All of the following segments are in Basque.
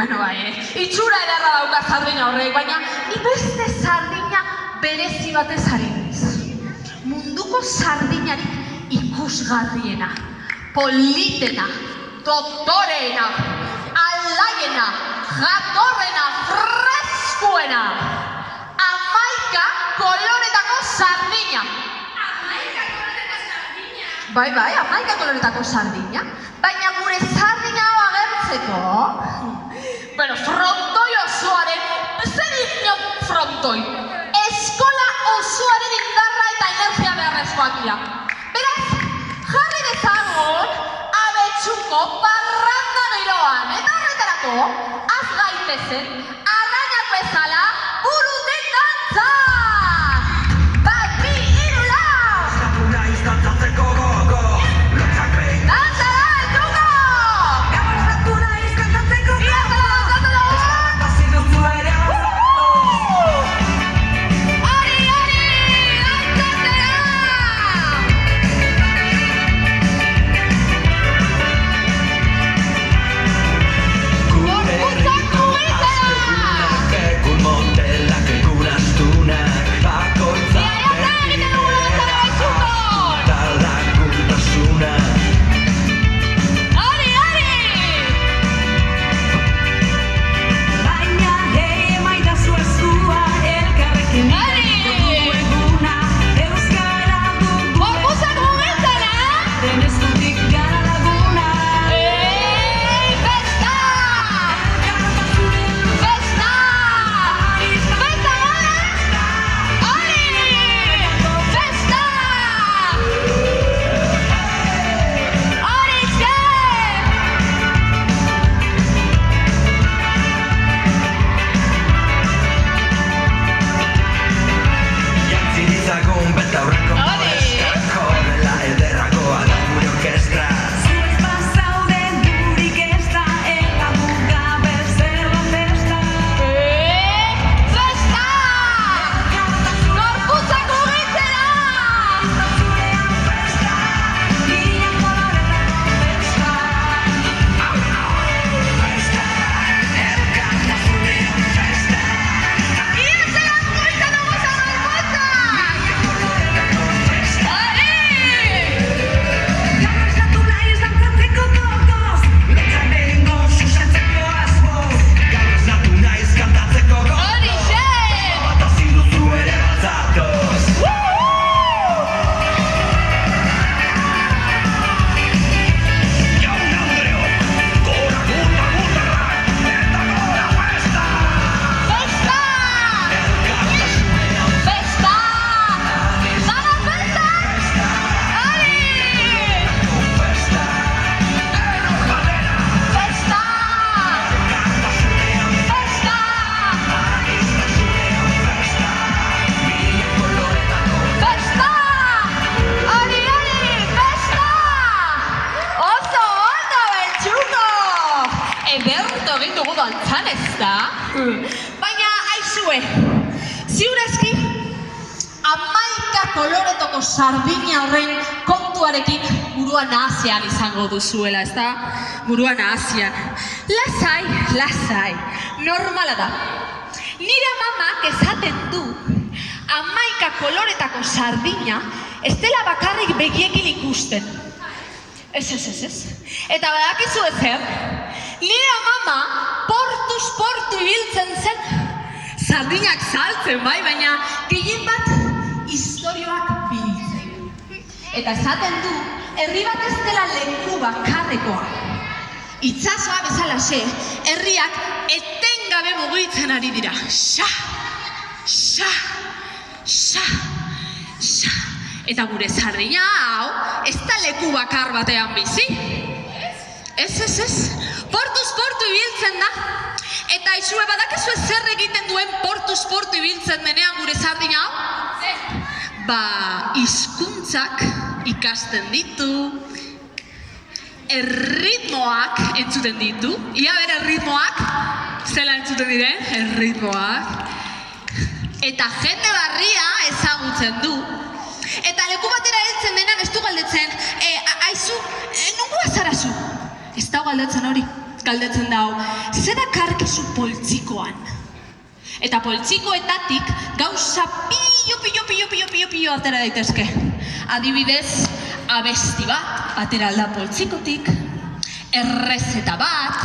Bueno, bai, itxura ederra dauka sardina horrek, baina ni beste sardina berezi batez ari naiz. Munduko sardinarik ikusgarriena, politena, doktoreena, alaiena, jatorrena, freskuena. 11 koloretako sardina. 11 koloretako sardina? Bai, 11 koloretako sardina. Baina gure sardina hau agertzeko... Bueno, frontoi osoaren... Zer dio frontoi? Eskola osoaren indarra eta energia beharrezkoak dira. Beraz, jarri dezagun abetxuko parranda giroan. Eta horretarako, az gaitezen, arrainak bezala, buruten dantza! Bat, bi, hiru, lau! Eskapuna iztantzatzeko gogo, lotzak behin. Dantza da, entzungo! Eskapuna iztantzatzeko gogo, Iaztalo! hasi duzu ere Hori, dantzatzera! Gorputzak mugitzera! Egun motelak, egun astunak, bakoitzak Ia, zer egiten dugu dantzara betxukon! eta laguntasuna. Hori! Baina emaidazu eskua elkarrekin dugu eguna euskara dugu Gorputzak mugitzera! den eskutik gara laguna Festa! Festa! Festa! Hori! Festa! Horixe! Jantzi dizagun betaurreko Hori. eskak, horrela ederragoa da gure orkestra. Zuez bazauden durik ez da eta bukabe zer da festa Festa! Gorputzak mugitzera! zurean festa mila koloretako festa Iazela mugitzen dugu zen gorputzak! Hori! Gaur esatu nahi dantzatzeko gogoz Lotzak behingo susentzeko asmoz, gaur esnatu naiz kantatzeko gogo, Horixe! bat hasi duzu ere batzatoz. Jaun Andreok, gora gutarra, eta gora festa! Festa! Elkartasunean Festa! Dana festa! Hori! festa, denok batera, Festa! elkartasunean Festa! aniztasunean festa, mila koloretako Festa! Hori! Festa! Oso ondo betxuko! Ederto egin dugu dantzan ez da? Baina, aizue, ziurezki, 11 koloretoko sardina horren kontuarekin buruan nahazian izango duzuela, ez da? Buruan nahazian. Lasai, normala da. Nire mamak esaten du, 11 koloretako sardina ez dela bakarrik begiekin ikusten. Ez. Eta badakizu ezer, nire mama portuz portu ibiltzen zen. Sardinak saltzen bai, baina gehien bat istorioak biltzen. Eta esaten du, herri bat ez dela leku bakarrekoa. Itsasoa bezalaxe, herriak etengabe mugitzen ari dira. Xa! Eta gure sardina hau, ez da leku bakar batean bizi. Ez. Portuz portu ibiltzen da. Eta aizue badakizu zer egiten duen portuz portu ibiltzen denean gure sardina hau? Hizkuntzak ikasten ditu, erritmoak entzuten ditu. Ia bere erritmoak, zela entzuten diren, erritmoak. Eta jende barria ezagutzen du. Eta leku batera heltzen denan ez du galdetzen, aizu, nongoa zara zu? Ez da galdetzen hori. galdetzen dau, zer dakarkizu poltsikoan? Eta poltsikoetatik gauza pilo atera daitezke. Adibidez, abesti bat atera alda poltsikotik, errezeta bat,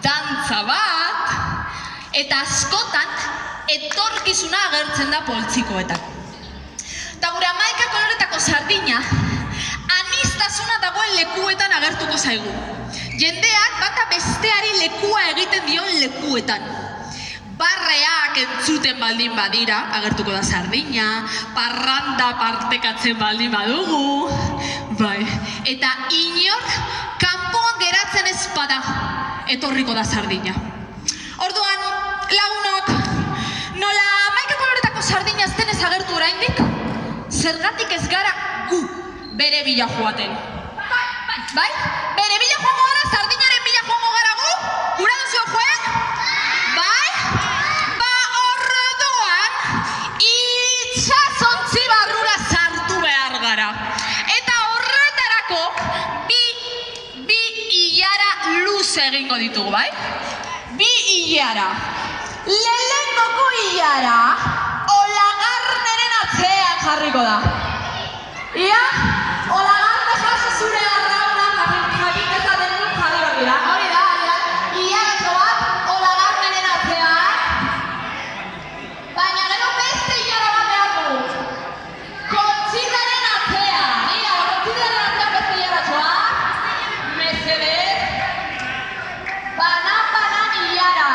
dantza bat, eta askotan etorkizuna agertzen da poltsikoetan. Eta gure hamaika koloretako sardina, aniztasuna dagoen lekuetan agertuko zaigu. Jendeak bata besteari lekua egiten dion lekuetan. Barreak entzuten baldin badira, agertuko da sardina, parranda partekatzen baldin badugu, bai. Eta inor kanpoan geratzen ez bada, etorriko da sardina. Orduan, lagunok, nola hamaika koloretako sardina ez denez agertu oraindik, zergatik ez gara gu bere bila joaten. Bai? Bere bila joango gara, sardinaren bila joango gara gu? Gura duzio joen? Bai? Ba orduan, itxasontzi barrura sartu behar gara. Eta horretarako, bi ilara luze egingo ditugu, bai? Bi ilara. Lehenengoko ilara, Olagarneren atzean jarriko da. Ia, Olagarne jaso zure arrauna jakin ezaten dut jarri bakira. Hori da, iaratxo bat Olagarneren atzean. Baina gero beste ilara bat behar dugu. Kontzitaren atzean. Ia, Kontzitaren atzean beste iaratxoa. Mesedez. Banan ilara.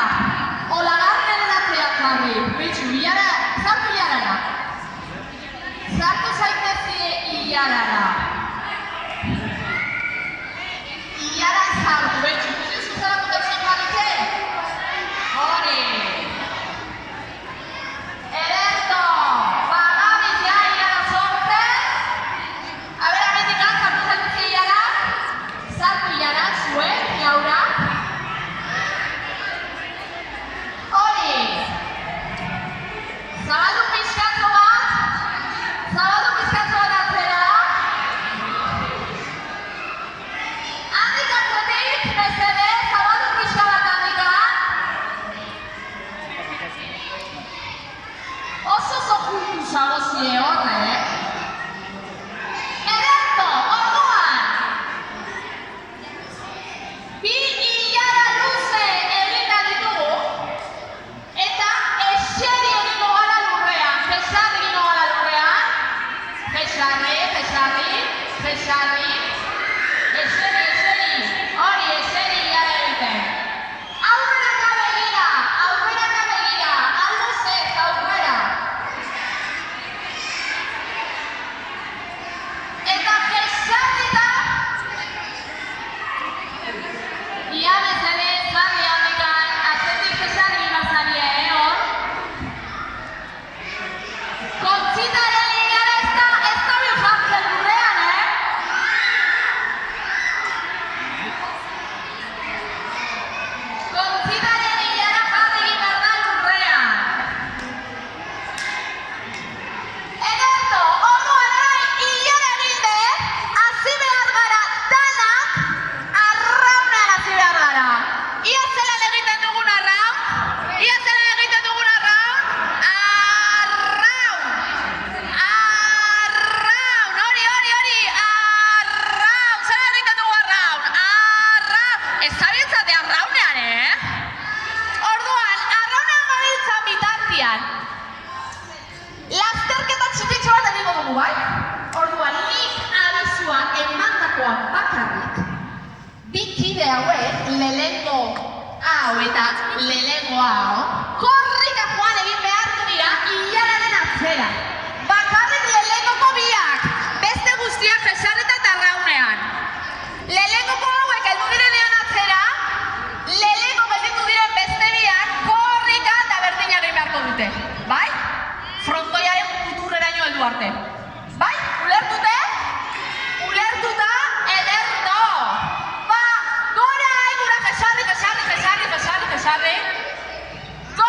Olagarneren atzean jarri. Bitxu, ilara, zartu iarara. Zartu zaitezke iarara. Iara zartu, betxu, ikusi zuzera mutetzen jarritzen? Hori. Ederto. Bagabiz ja iara sortzen. A ber, amendik zartu zaitezke iara. Zartu iara, zuen, jaura. Hori. Zabaldu pixkatzo bat. Zabaldu pixkatzo bat atzera. Handik atzetik, mesedez, zabaldu pixka bat handikan. Oso juntu zagozie horre, Ederto, orduan. Bi ilara luze egin da ditugu. Eta eseri egingo gara lurrean, jesarri egingo gara lurrean. Jesarri. Eseri. Hori, eseri ilara egiten. Aurrera begira. Alduzez, aurrera. Eta jesarri da. Ia mesedez, jarri handikan, atzetik jesarri gimazari, hor. Kontzitaren ilara ez da bil jartzen lurrean, Kontzitaren ilara jarri gimar da lurrean. Ederto, orduan orain ilara egin dut, hasi behar gara danak arraunean hasi behar gara. Ia zelan egiten dugun arraun? Arraun, hori, arraun, zelan egiten dugu arraun? Ez zabiltzate arraunean, Orduan, arraunean gabiltzan bitartian. Lasterketa txikitxo bat egingo dugu, bai? Orduan, nik abizua emandakoa bakarrik. Bi kide hauek, lehengo hau eta lehengo hau, korrika joan egin behartu dira ilararen atzera. Bakarrik lehengoko biak, beste guztiak jesarreta eta arraunean. Lehengoko hauek heldu direnean atzera, lehengo gelditu diren beste biak, korrika eta berdina egin beharko dute. Bai? Frontoiaren futurreraino heldu arte. Bai? Ulertute? Ulertuta, ederto. Ba, gora aigura jesarri. Gora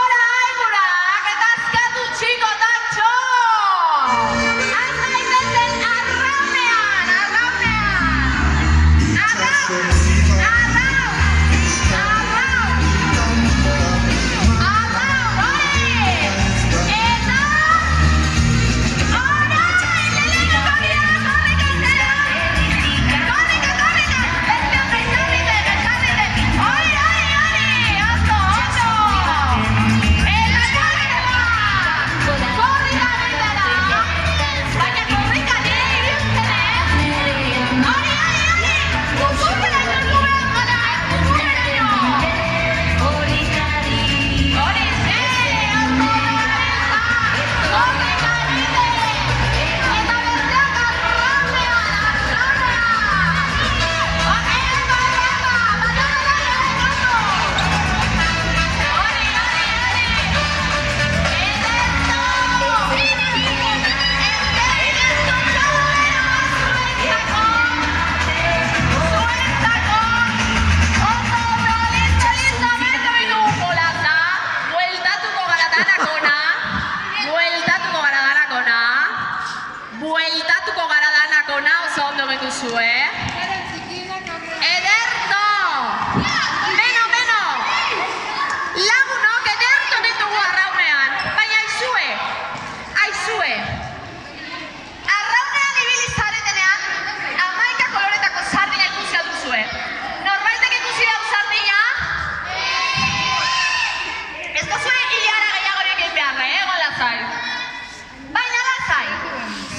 duzue. Ederto! Beno! Lagunok ederto ditugu arraunean. Baina aizue. Arraunean ibili zaretenean, 11 koloretako sardina ikusi duzue. Norbaitek ikusi dau sardina? Ez duzue ilara gehiagorik egin beharra, egon lazai. Baina lazai,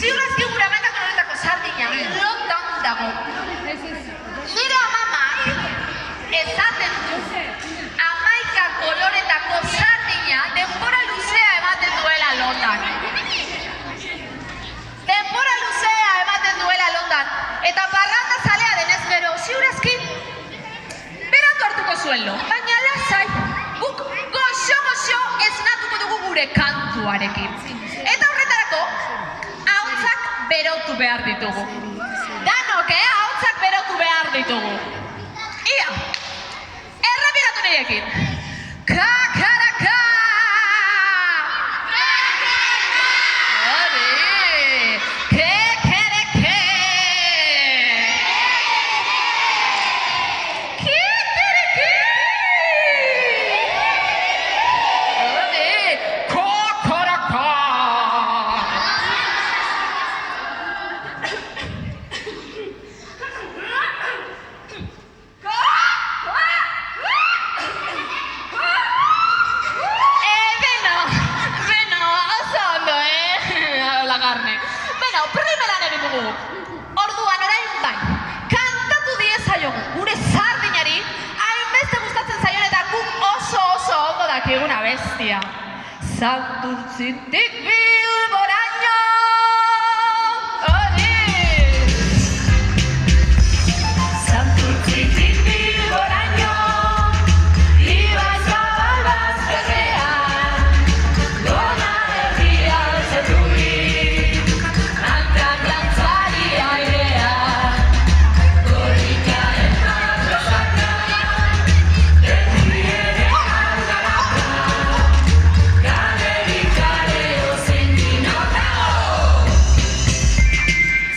ziurazki gure 11 koloretako sardina lotan dago. Nire amamak esaten du 11 koloretako sardina denbora luzea ematen duela lotan. Eta parranda zalea denez gero, ziurazki berandu hartuko zuelo. Baina lazai, guk goxo esnatuko dugu gure kantuarekin. Eta horretarako, ahotsak berotu behar ditugu. Danok, ahotsak berotu behar ditugu. Ia, errepiratu nirekin. Kakaraka! Hori! Kekereke! Kekereke! Hori! Kokoraka! Beno, oso ondo, lagarne. Beno, primeran egin dugu. Orduan orain bai, kantatu diezaiogu gure sardinari, hainbeste gustatzen zaion eta guk oso ondo dakiguna bestia. Santurtzitik Bilboraino! Hori! Santurtzitik Bilboraino, Ibai Zabal bazterrean, gona herria altxaturik, hankak dantzari airean, korrikaren arrosaka, beti ere algaraka, kalerik kaleo zein dinotao.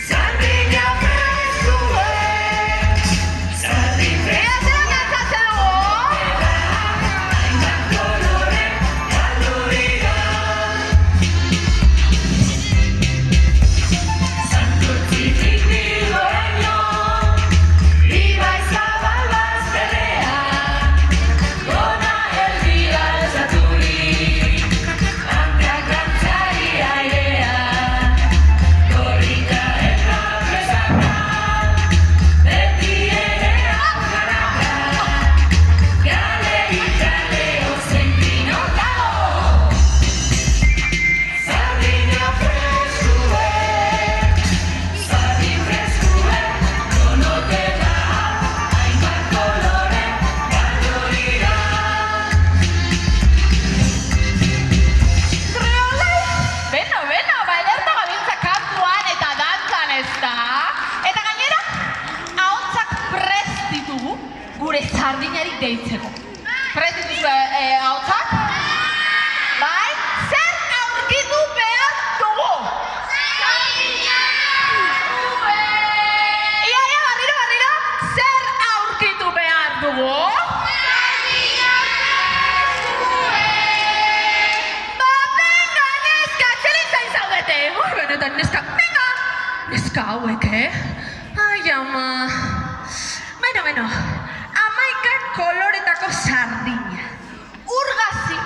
Sardina freskue, sardin Ea zer kantzatzen dugu? hainbat kolore galdu dira. Santurtzitik Bilboraino, Ibai Zabal bazterrean, gona herria altxaturik, hankak dantzari airean, korrikaren arrosaka, beti ere algaraka, kalerik kaleo zein dinotao. Sardina freskue, donoteta, hainbat kolore galdu dira. Beno, ederto gabiltza kantuan eta dantzan ezta? Eta gainera, ahotsak prest ditugu gure sardinari deitzeko. Prest dituzue ahotsak? Bai? Zer aurkitu behar dugu? Ia, barriro, zer aurkitu behar dugu? Ba, venga, neska, txelin zain zaudete. Benetan, neska, venga! Neska hauek, Ai, ama. Beno, 11 koloretako sardina. Urgazi,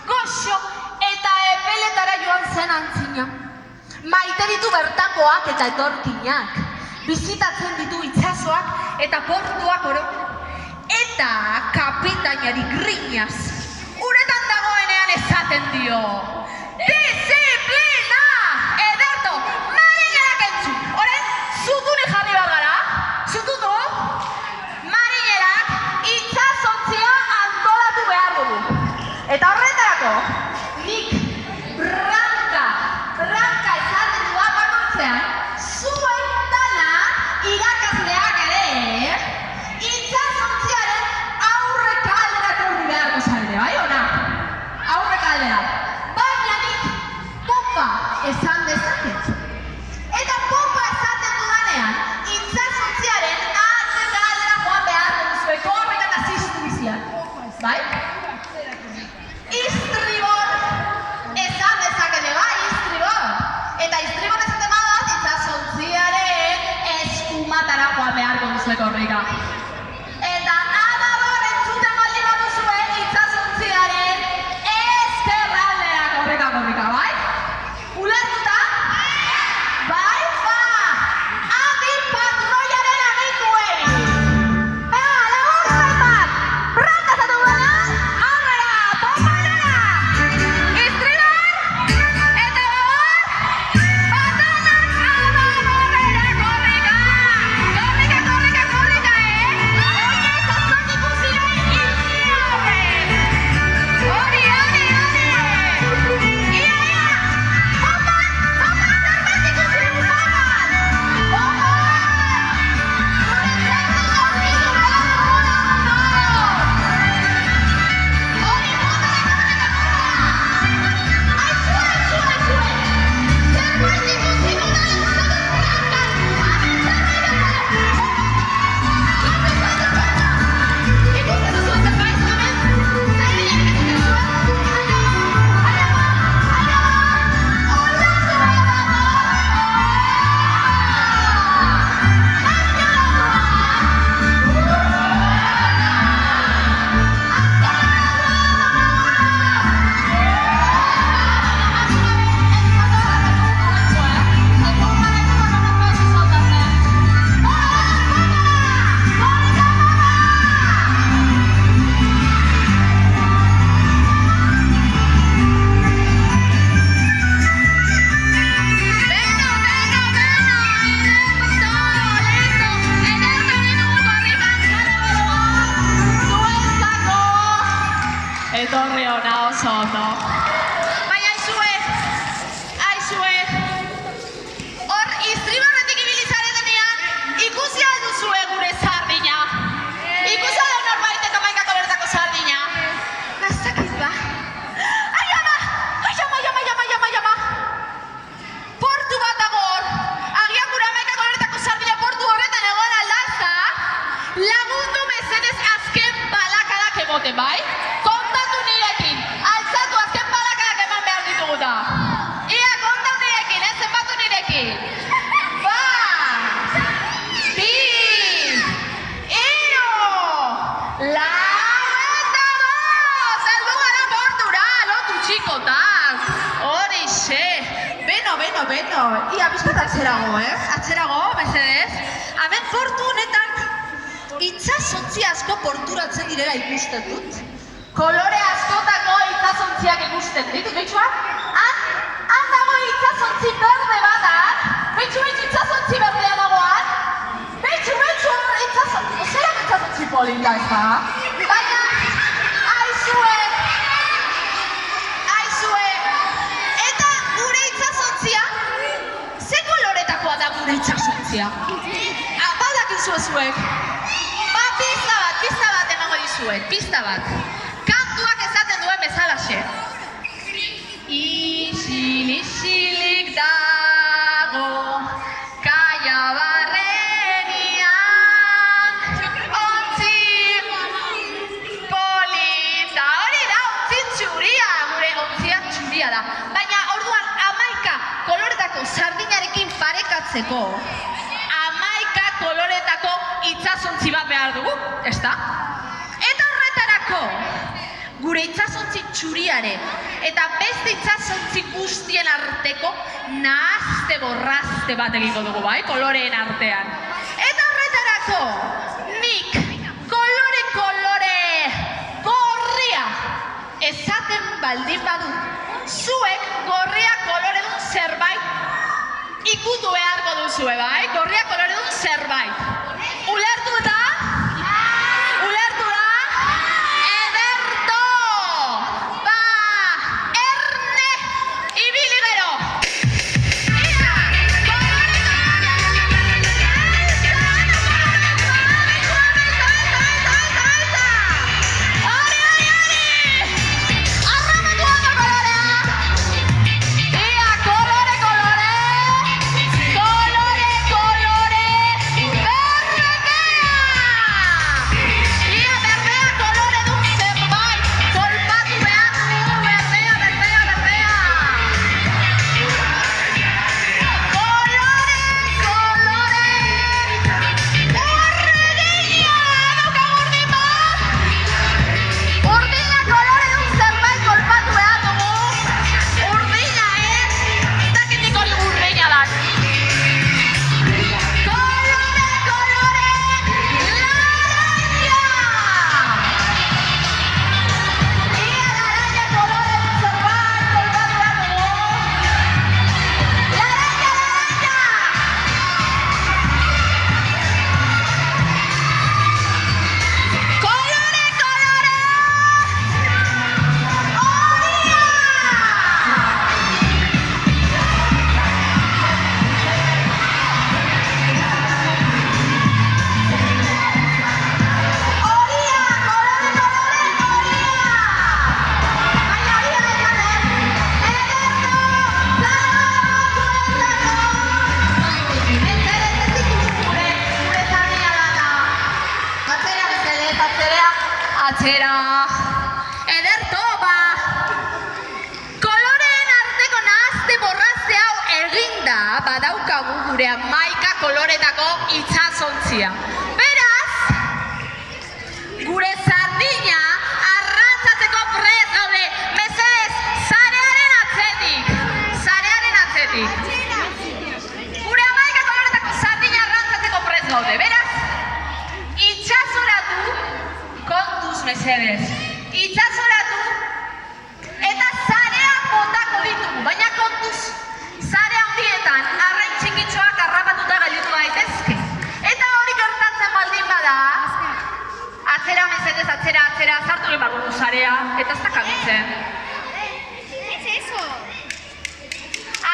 goxo eta epeletara joan zen antzina. Maite ditu bertakoak eta etorkinak. Bizitatzen ditu itsasoak eta portuak oro. Eta kapitainari grinaz. Uretan dagoenean esaten dio. Disiplina! Ederto, marinerak entzun. Orain, zutune jarri bat gara. Zututu? Marinerak itsasontzia antolatu behar dugu. Eta horretarako, nik branka esaten duan bakoitzean, zuen dana irakasleak ere, itsasontziaren aurreka alderako hurri beharko zarete, bai ona? Aurreka aldera. Baina nik bomba duzue korrika. Eta amabor entzuten baldin baduzue itsasontziaren ezkerraldera korrika, bai? Ulertuta? Bai, ba! Adi patroiaren aginduen! Labur zaipat! Brankazatu gara! Aurrera! Bombarera! Istribar! Eta babor! Patanak amaborrera korrika! Korrika, Oinez azok ikusi nahi horrez! Hori! Ia! Bombat! Zerbait ikusi dugu, bombat! Etorri hona oso ondo. Baina aizue, hor istribarretik ibili zaretenean, ikusi alduzue gure sardina. Ikusi aldo norbaitek amaikako bertako sardina. Nazakit ba? Ai ama! Portu bat dago hor. Agian gure amaikako bertako sardina portu horretan egon aldazta. Lagundu mesedez azken balakadak egoten, bai? Kontatu nirekin, altzatu azken balakadak eman behar ditugu da. Ia, kontatu nirekin, zenbatu nirekin. Bat, bi, hiru, lau eta bost. Heldu gara portura, lotu txikotaz. Horixe. Beno. Ia, bizkat atzerago, Atzerago, mesedez. Hemen portu honetan itsasontzi asko porturatzen direla ikusten dut. Kolore askotako itsasontziak ikusten ditut, behitxuak? Han dago itsasontzi berde bat, behitxu itsasontzi berdea dagoan? Behitxu, zelan itsasontzi polita ez da? Baina, aizue, eta gure itsasontzia, ze koloretakoa da gure itsasontzia? Badakizu zuek? Pista bat emango dizuet, pista bat. Kantuak esaten duen bezalaxe. Isilik dago kaia barrenian ontzi polita. Hori da, ontzi txuria, gure ontzia txuria da. Baina orduan 11 koloretako sardinarekin parekatzeko 11 koloretako itsasontzi bat behar dugu, ezta? Eta horretarako gure itsasontzi txuriaren eta beste itsasontzi guztien arteko nahazte borrazte bat egingo dugu, bai, koloreen artean. Eta horretarako nik kolore gorria esaten baldin badu, zuek gorria koloredun zerbait ikutu beharko duzue, bai, gorria koloredun zerbait. Ulertu da? atzera. Ederto, ba. Koloreen arteko nahazte borrazte hau eginda badaukagu gure 11 koloretako itsasontzia. Beraz, gure sardina arrantzatzeko prest gaude. Mesedez, sarearen atzetik. Sarearen atzetik. Gure 11 koloretako sardina arrantzatzeko prest gaude. Beraz, itsasoratu, kontuz mesedez. Itsasoratu eta sareak botako ditugu, baina kontuz. Sare handietan arrain txikitxoak harrapatuta gelditu daitezke. Eta hori gertatzen baldin bada, atzera mesedez, atzera, sartu egin behar dugu sarea, eta ez da kabitzen.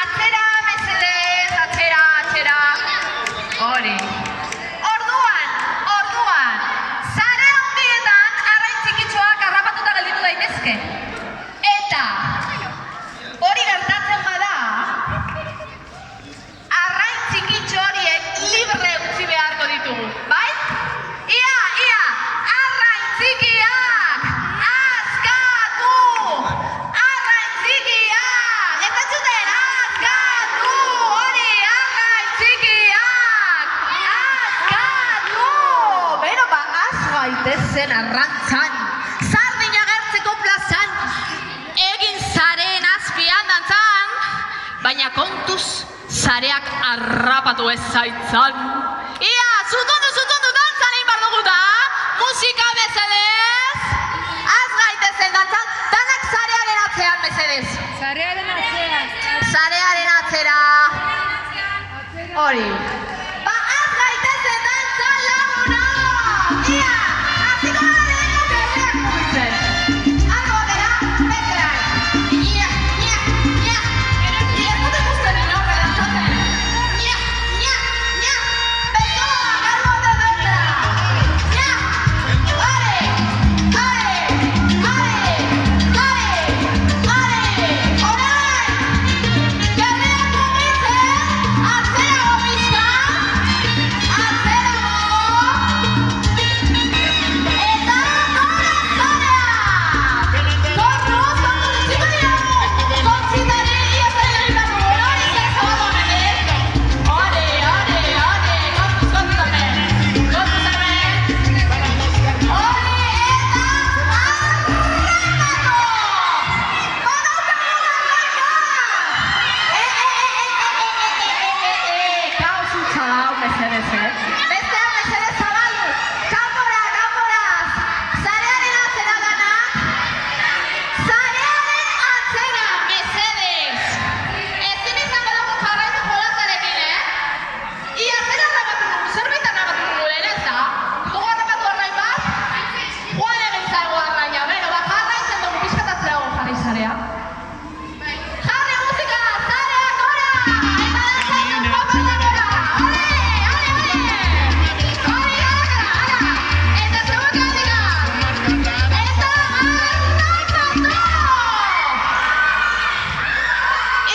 Atzera mesedez, atzera. Hori. Orduan, sare handietan arrain txikitxoak harrapatuta gelditu daitezke. Eta hori gertatzen bada, arrain txikitxo horiek libre utzi beharko ditugu, bai? Ia, arrain txikiak, askatu! Arrain txikiak! Ez entzuten, askatu! Hori, arrain txikiak! Askatu! Bero, ba, az gaitezen arrantzan. Sardina agertzeko plazan, egin zareen azpian dantzan, baina kontuz, sareak harrapatu ez zaitzan. Ia, zutundu, dantzan egin behar dugu da, musika mesedez, az gaitezen dantzan, danak sarearen atzean mesedez. Zarearen atzean. Sarearen atzera. Hori. Ba, az gaitezen dantzan lagunok! Ia, aziko gara lehenko gerriak mugitzen. Algo batera, bezera. Ia. Ez dut ikusten nire horre dantzatzen. Ia. Besoak, algo batera bezera. Ia. Are. Orain. Gerriak mugitzen. Atzerago pixka. Atzerago. Eta gora zarea. Kontuz, txiko dirago. Kontzitari, iazari egin behar dugu. Hori zerzo bat homenez. Hori. Kontuz hemen. Hori, eta arrankako. Kaos hutsa da, mesedez, Bestea mesedez zabaldu. Kanporaz. Sarearen atzera danak. Sarearen atzera, mesedez. Ezin izango dugu jarraitu jolasarekin, Ia, zer harrapatu dugu, zerbait harrapatu dugu lehen, ez da? Dugu harrapatu arrain bat? Joan egin zaigu arraina, bero, ba, jarraitzen dugu pixkat atzerago jarri sarea. Jarri musika, sarea gora! Eta dantzaitzen paparda gora! Hori! Eta zeuak handika! Eta arrantzatu!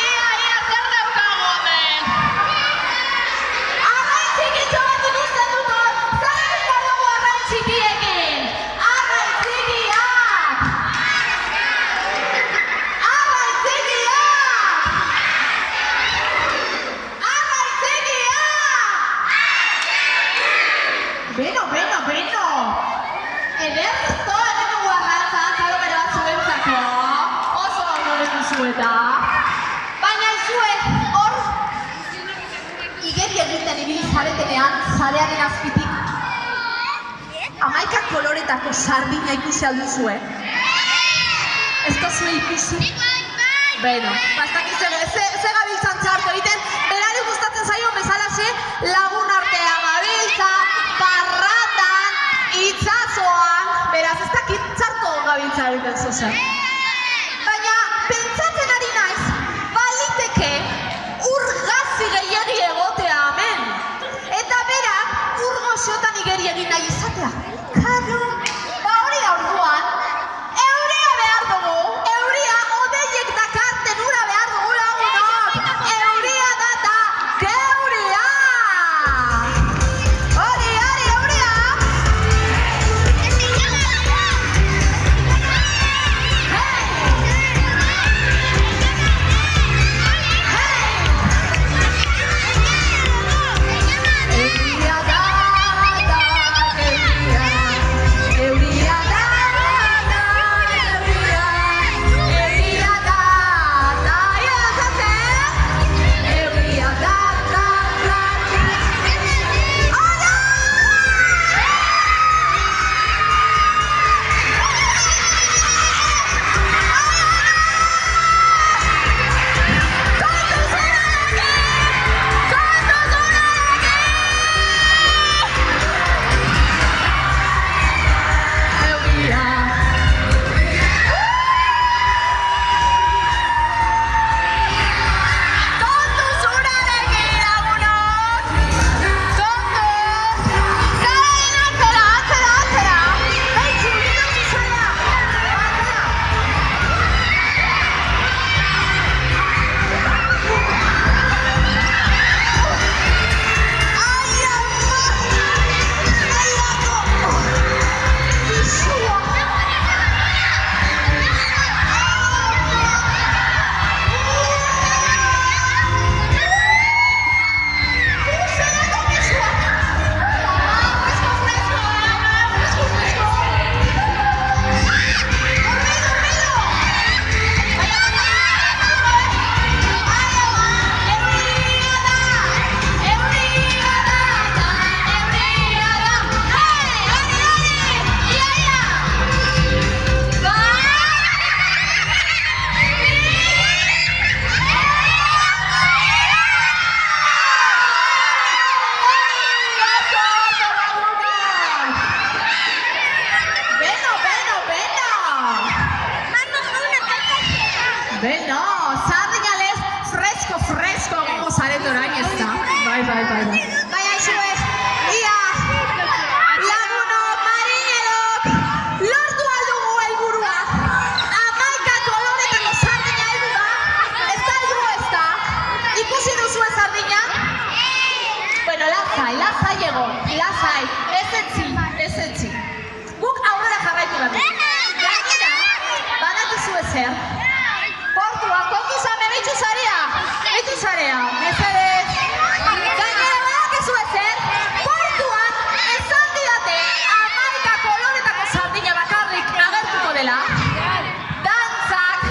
Ia, zer daukagu hemen? Arrain txikitxo bat ikusten dut hor! Zer egin behar dugu arrain txikiekin? Arrain txikiak! Beno! Ederto, hemen dugu arrantza, zalo bero bat zuentzako. Oso ondo dituzu eta. Baina izue, hor, igeri egiten ibili zaretenean, sarearen azpitik. 11 koloretako sardina ikusi alduzue. Ez duzue ikusi? Beno, bastakit ze gabiltzan txarto egiten, berari gustatzen zaio bezalaxe lagun artea gabiltza, parratan, itsasoan, beraz ez dakit txarto gabiltza egiten zuzen. Baina, pentsatzen ari naiz, baliteke urgazi gehiagi egotea hemen. Eta berak, urgoxotan igeri egin nahi izatea. Karo, ba hori da orduan, euria behar dugu, euria odeiek dakarten ura behar dugu lagunok. Euria da geuria! Hori, euria! lasai egon, lasai, ez etzi. Guk aurrera jarraitu behar. Gainera, badakizu ezer. Portua, kontuz ame, behitxu zarea, mesedez. Gainera, badakizu ezer. Portuan, esan didate, 11 koloretako sardina bakarrik agertuko dela. Dantzak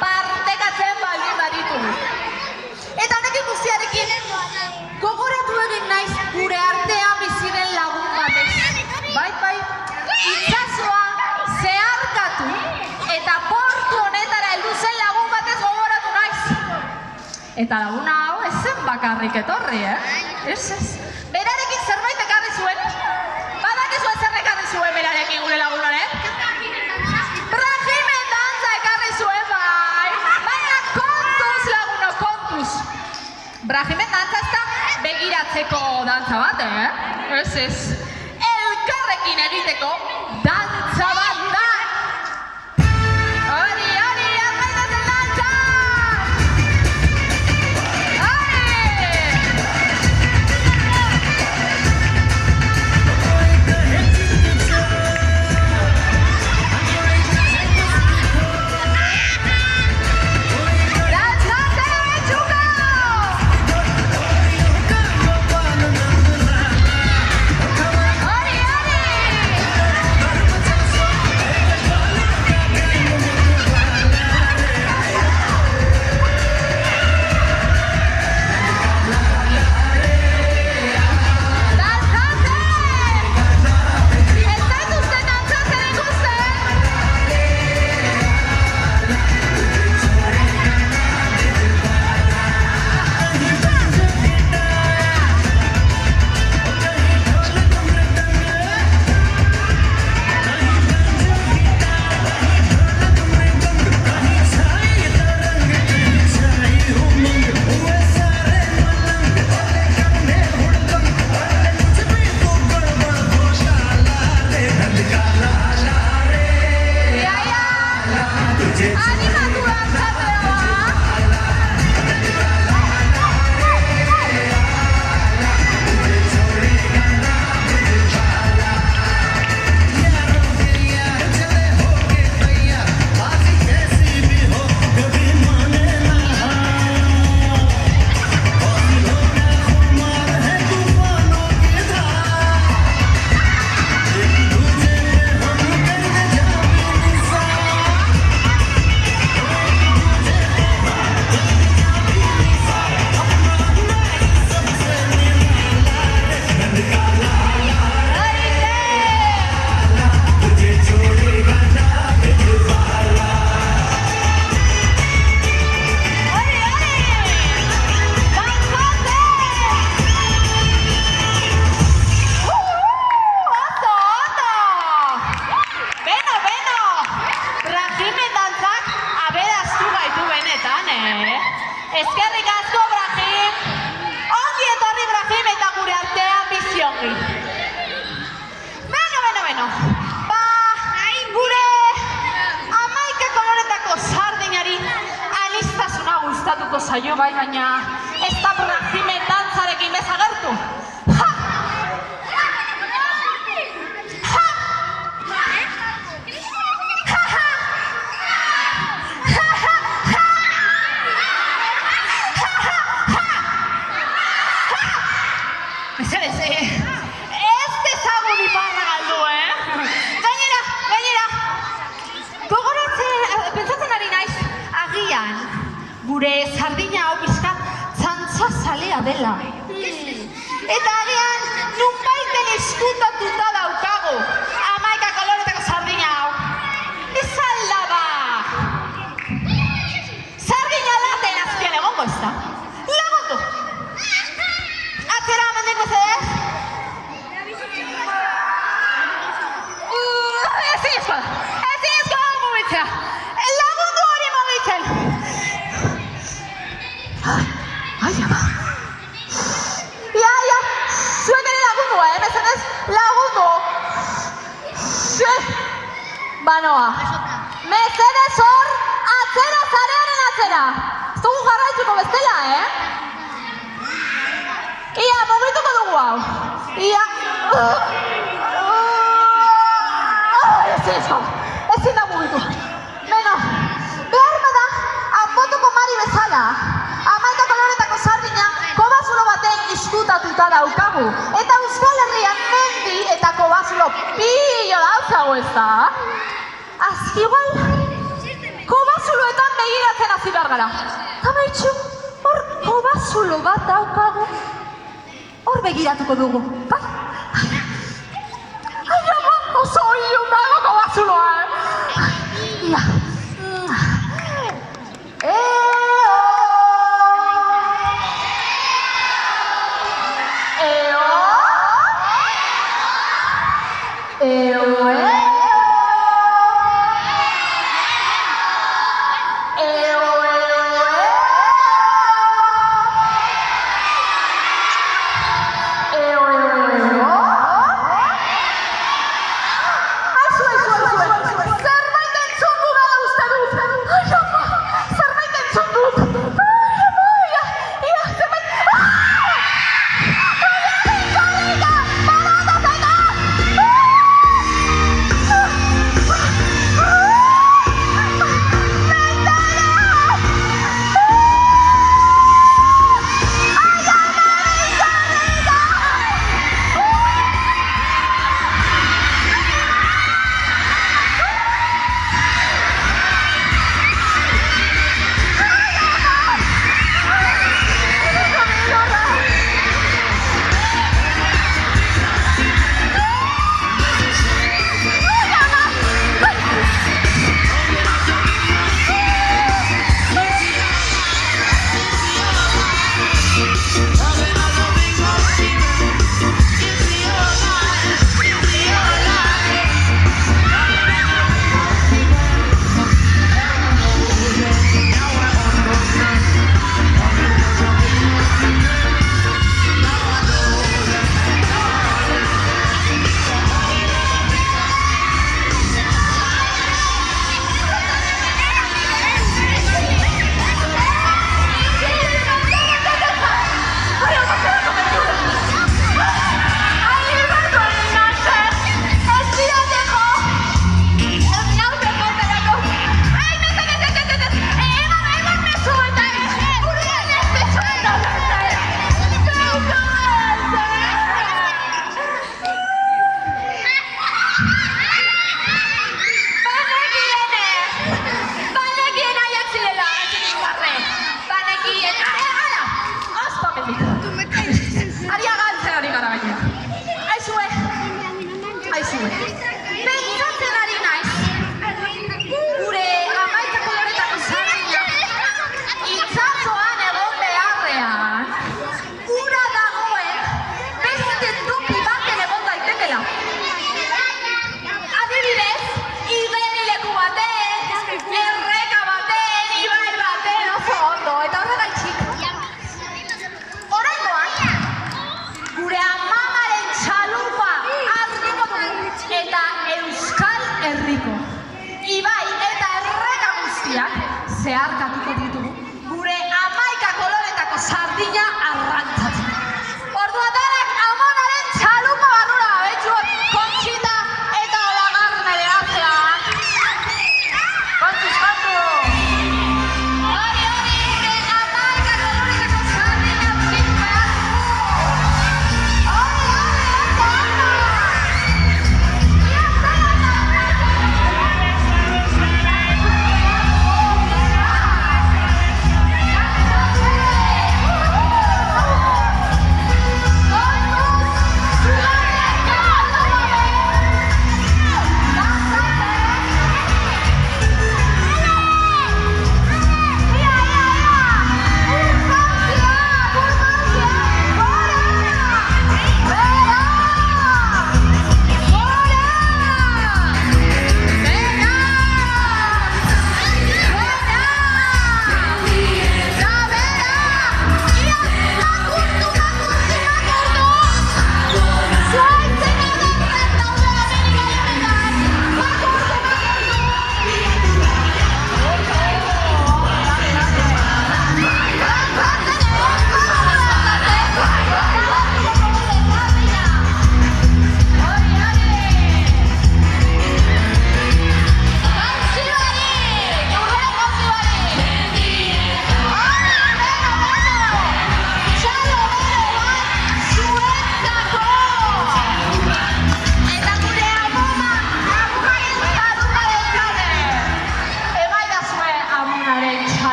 partekatzen baldin baditugu. Eta honekin guztiarekin, gogoratu egin naiz gure artean biziren lagun batez. Bai, itsasoa zeharkatu eta portu honetara heldu zen lagun batez gogoratu naiz. Eta laguna hau ez zen bakarrik etorri, Ez. Berarekin zerbait ekarri zuen. Badakizu zer ekarri zuen berarekin gure lagun honek? Regimen dantza ekarri zuen, bai. Baina kontuz, laguno, kontuz. Regimen dantza ez da begiratzeko dantza bat, Ez. Elkarrekin egiteko dantza bat da. Hori, armaitazen dantza! Eskerrik asko, Brahim. Ongi etorri, Brahim, eta gure artean biziongi. Beno. Gure 11 koloretako sardinari aniztasuna gustatuko zaio bai, baina ez da Brahimen dantzarekin bezagertu. Ez dezagun iparra galdu, Gainera, pentsatzen ari naiz, agian, gure sardina hau pizkat txantzazalea dela. Eta agian, nunbaiten eskutatuta daukagu, 11 koloretako sardina hau. Ez aldaba! Sardina laten azpian egongo ez da. Lagundu! Atzera amendek bezedez? Ezinezko da mugitzea. Lagundu hori mugitzen. Ai, ama. Ia, zuek ere lagundu, bezedez? Lagundu. Banoa. Mesedez hor, atzera zarearen atzera. Ez dugu jarraituko bestela, Ia, mugituko dugu. hau. Ia... Ezin da mugitu. Beno, behar bada, anbotuko Mari bezala. Hamaika koloretako sardina kobazulo baten izkutatuta daukagu. Eta Euskal Herrian mendi eta kobazulo pilo dauzago ez da. Igual, kobazuloetan begiratzen hasi behar gara. Eta behitxu, hor kobazulo bat daukagu. Hor begiratuko dugu, bai? Ai, ama, oso ilun dago kobazuloa, Ia. Zeharkatuko ditugu, gure 11 koloretako sardina arrantzatzen. Ordua darak amonaren txalupa barrura betxu Kontxita eta Olagarne behatzea. Kontxuz, kontu! Hori, gure 11 koloretako sardina arrantzatzen behar dugu. Hori,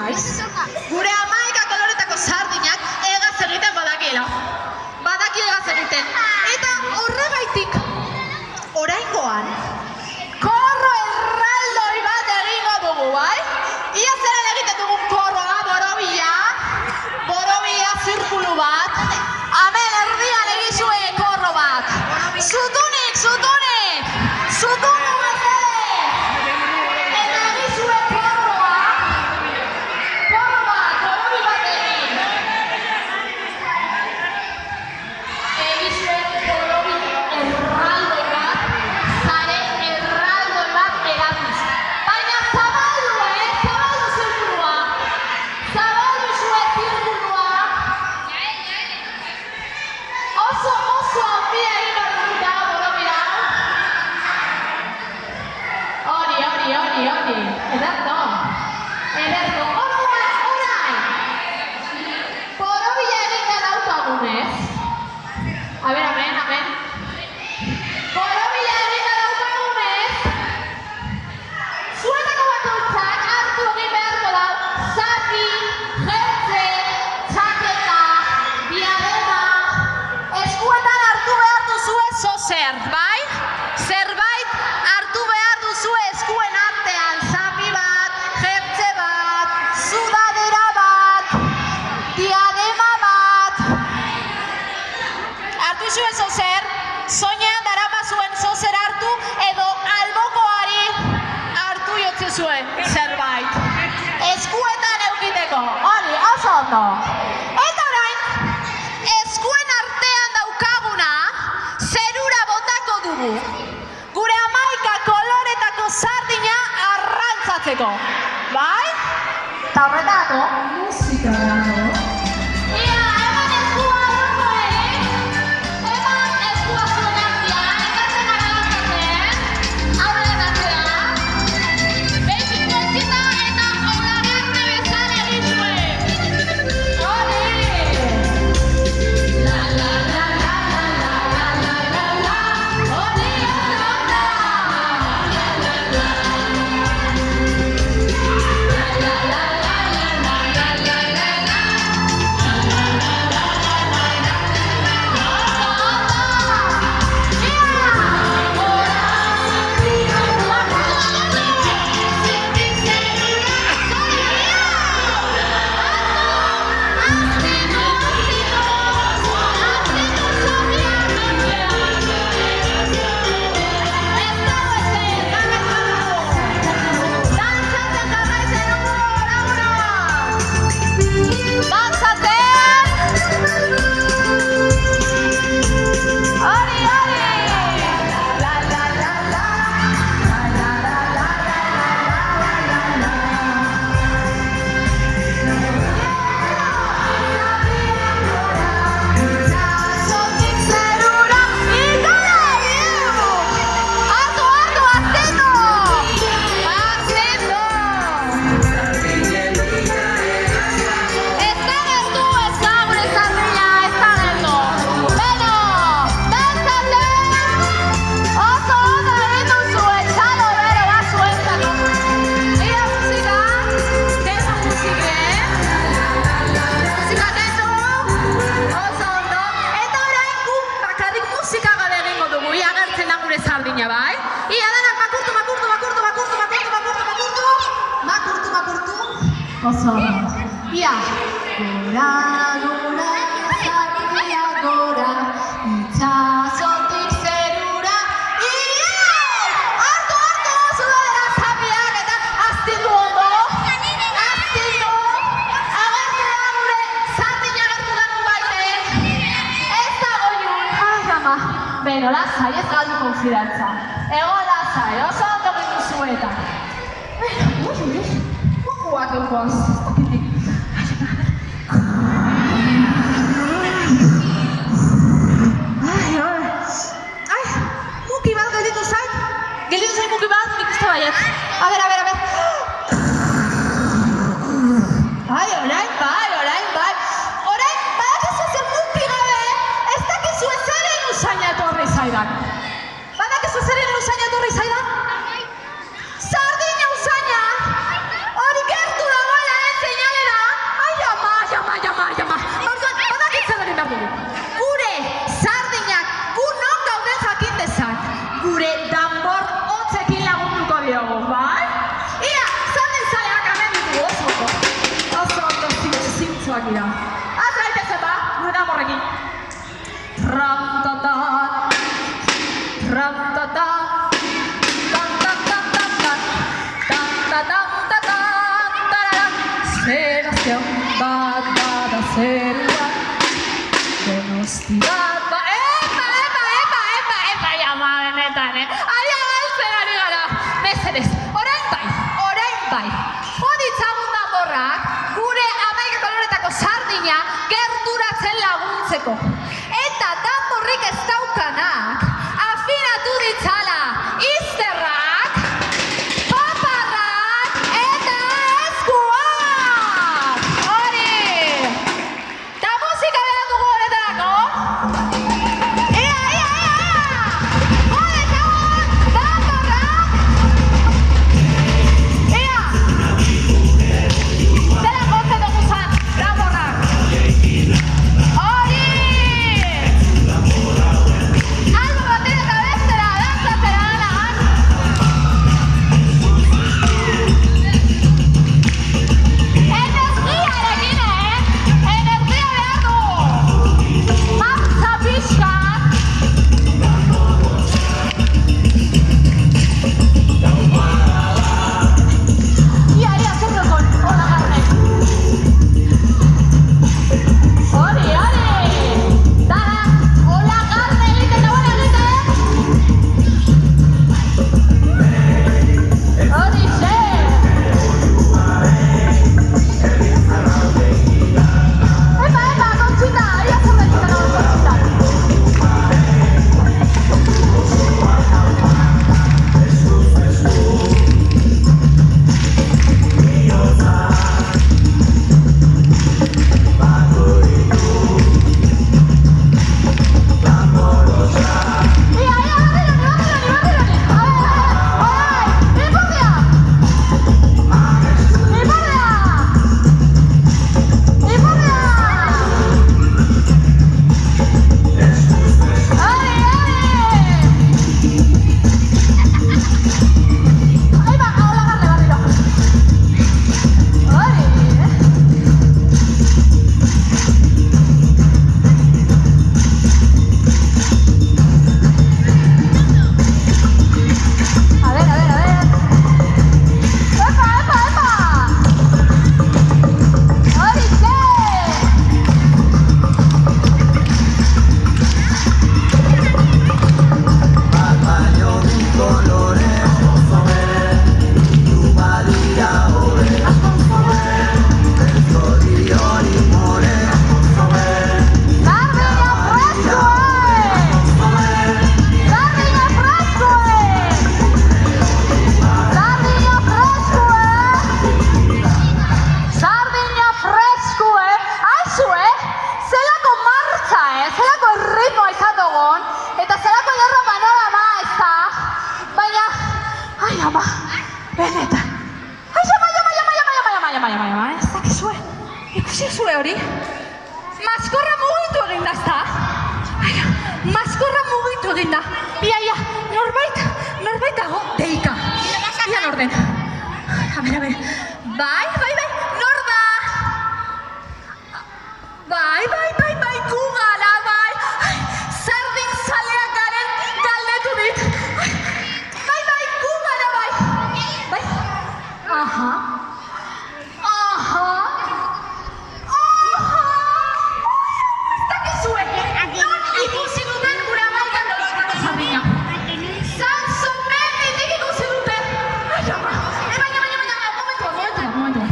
naiz. Gure hamaika koloretako sardinak egaz egiten badakiela. Badaki egaz egiten. Eta horregaitik, oraingoan, korro erraldoi bat egingo dugu, bai? Ia zeren egiten dugun korroa, borobila zirkulu bat. Hemen erdian egizue korro bat. Zutunik! Zutungu bezale! Eta egizue korroa. Korro bat, borobil bat egin. Egizue borobil erraldoi bat, zare erraldoi bat eratuz. Baina zabaldu zirkulua. Zabaldu zue zirkulua. Oso handia egin behar dut borobila. Hori. Ederto. Orain. Borobila egin daukagunez. A ver, amen. Borobila egin daukagunez. Zuetako bakoitzak hartu egin beharko da. Zaki, jertze, txaketa, diadema. Eskuetan hartu behar duzue zozer, bai? Zerbait hartu behar duzue eskuen artean. Zapi bat, jertze bat, sudadera bat, diadema bat. Hartu zuen zozer, soinean darama zuen zozer hartu edo albokoari hartu jotze zuen zerbait. Eskuetan eukiteko, hori, oso ondo. Eta orain, eskuen artean daukaguna zerura botako dugu. Gure hamaika koloretako sardina arrantzatzeko. Bai? Eta horretako, musika dago. Ia, eman eskua horkoei. Eman eskua zuen artean. Ekatzen arrantzatzen. Aurrera atzera. Behin gotzita eta olagarte bezala egin zuen. Hori! La la la la la la la la la. Hori oso ondo. La la la la la la la la la. Oso ondo. Ia. Gora, gora, zardia gora, itxasotik zerura. Ia! Hartu, sudadera zapiak eta aztindu ondo. Aztindu. Agertu da gure zardina agertu da nubaitek. Ez dago iun. Ai, ama. Beno, lasai, ez galdu konfidantza. Ego lasai, oso ondo gindu zueta. Bukuak eukoz. Gelditu zait muki bat, nik uste baiet. A ber. Ai, orain bai. Orain, badakizu zer muki gabe, ez dakizu zeren usaina etorri zaidan. Badakizu zeren usaina etorri zaidan? Sardina usaina! Hori gertu dagoela dira. Az gaitezen ba, gure damorrekin. Tram-ta-tan, tram-ta-tan, tan-tan-tan-tan-tan, tan-ta-tan-ta-tan, tararan. Sebastian bat bada zeruan, Donosti bat ba... Epa, ama benetan, Ari agaltzen ari gara. Mesedez, orain bai. Joditzagun damorrak, gure 11 koloretako sardina gerturatzen laguntzeko. Eta damorrik ez daukanak, afinatu ditzala, izterrak, paparrak eta eskuak! Hori! Ta musika behar dugu horretarako? Ea! Joditzagun damorrak! Ea! Zela gotzen dugu zan, damorrak! Hori! Albo batera eta bestera, dantzatzera ganan! Energiarekin, Energia behar dugu! Martza pixkat! Ia, zer dukon, hola garne! Hori! Dara, hola garne egiten dagoen egiten! Horixe! Epa, Conchita! Ia zer egiten dagoen Conchita! Ia, barriloni! Orai! Ipurdia! Hori! Aiba, hola garne barriro! Hori! A ver. Epa! Horixe! Sardina freskoe! Aizue, zelako martza, zelako ritmoa izan dugun, eta zelako jarra panorama, ez da? Baina, ai ama, benetan. Ai ama, ez dakizue, ikusi zue hori? Maskorra mugitu egin da, ez da? Ai, maskorra mugitu egin da. Ia, norbait dago deika. Ia norden. A ver. Bai, nor da? Bai, gu gara, bai. Sardin zaleak garen galdetu dit. Bai, gu gara, bai. Bai? Aha. Ez dakizue. Non ikusi duten gure 11 koloretako sardina. Sanson menditik ikusi duten. Ai ama. Baina, momentu bat.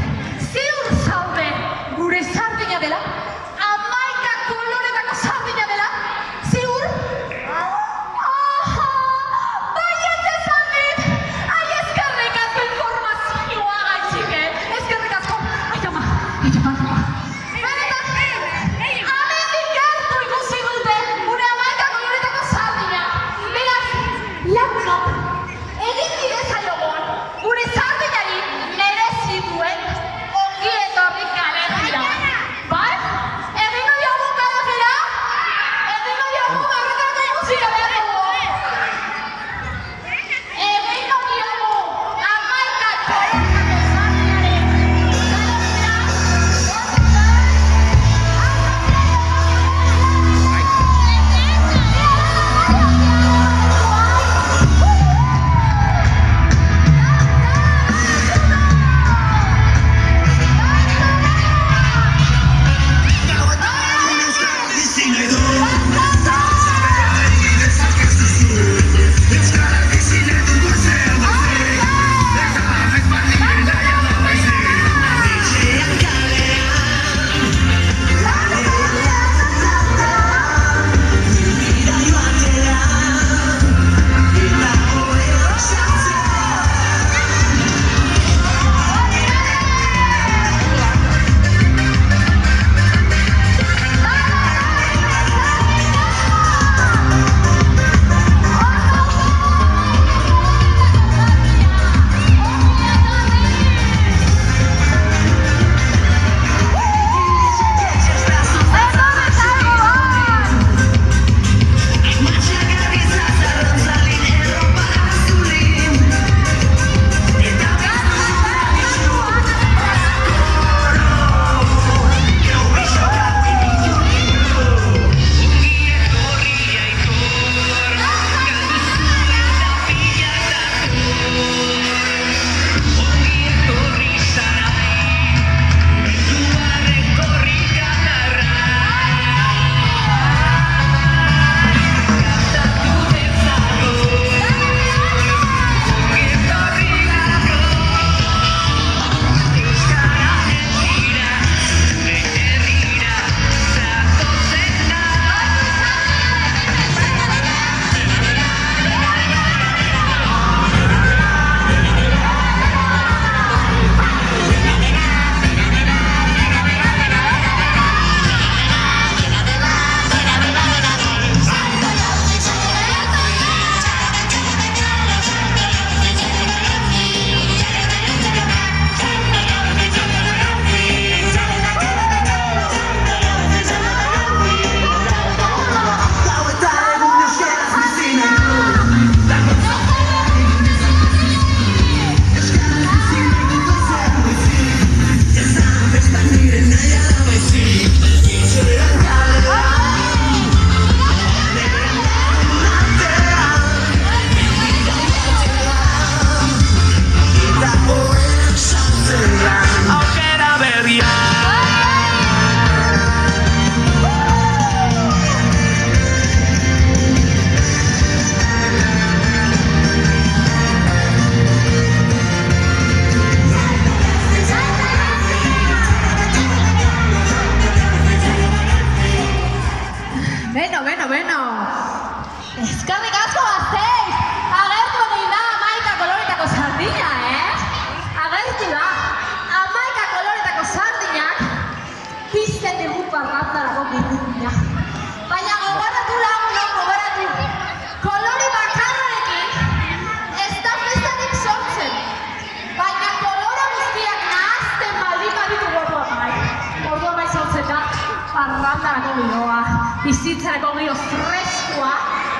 bizitzarako giro freskoa,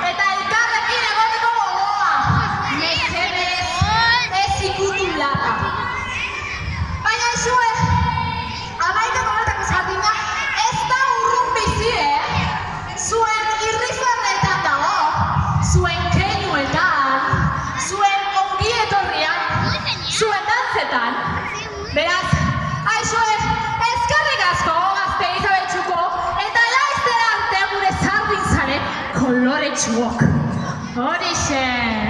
eta elkarrekin egoteko gogoa. Mesedez, ez ikutu laka. Baina izue, amaikako horretako sardina, ez da urrun bizi, Zuen irrifarretan dago, zuen keinuetan, zuen ongietorrian, zuen dantzetan. Beraz, aizue, eskerrik asko gazte Izabetxuko, eta laiztera arte gure sardin zare koloretsuok. Horixe!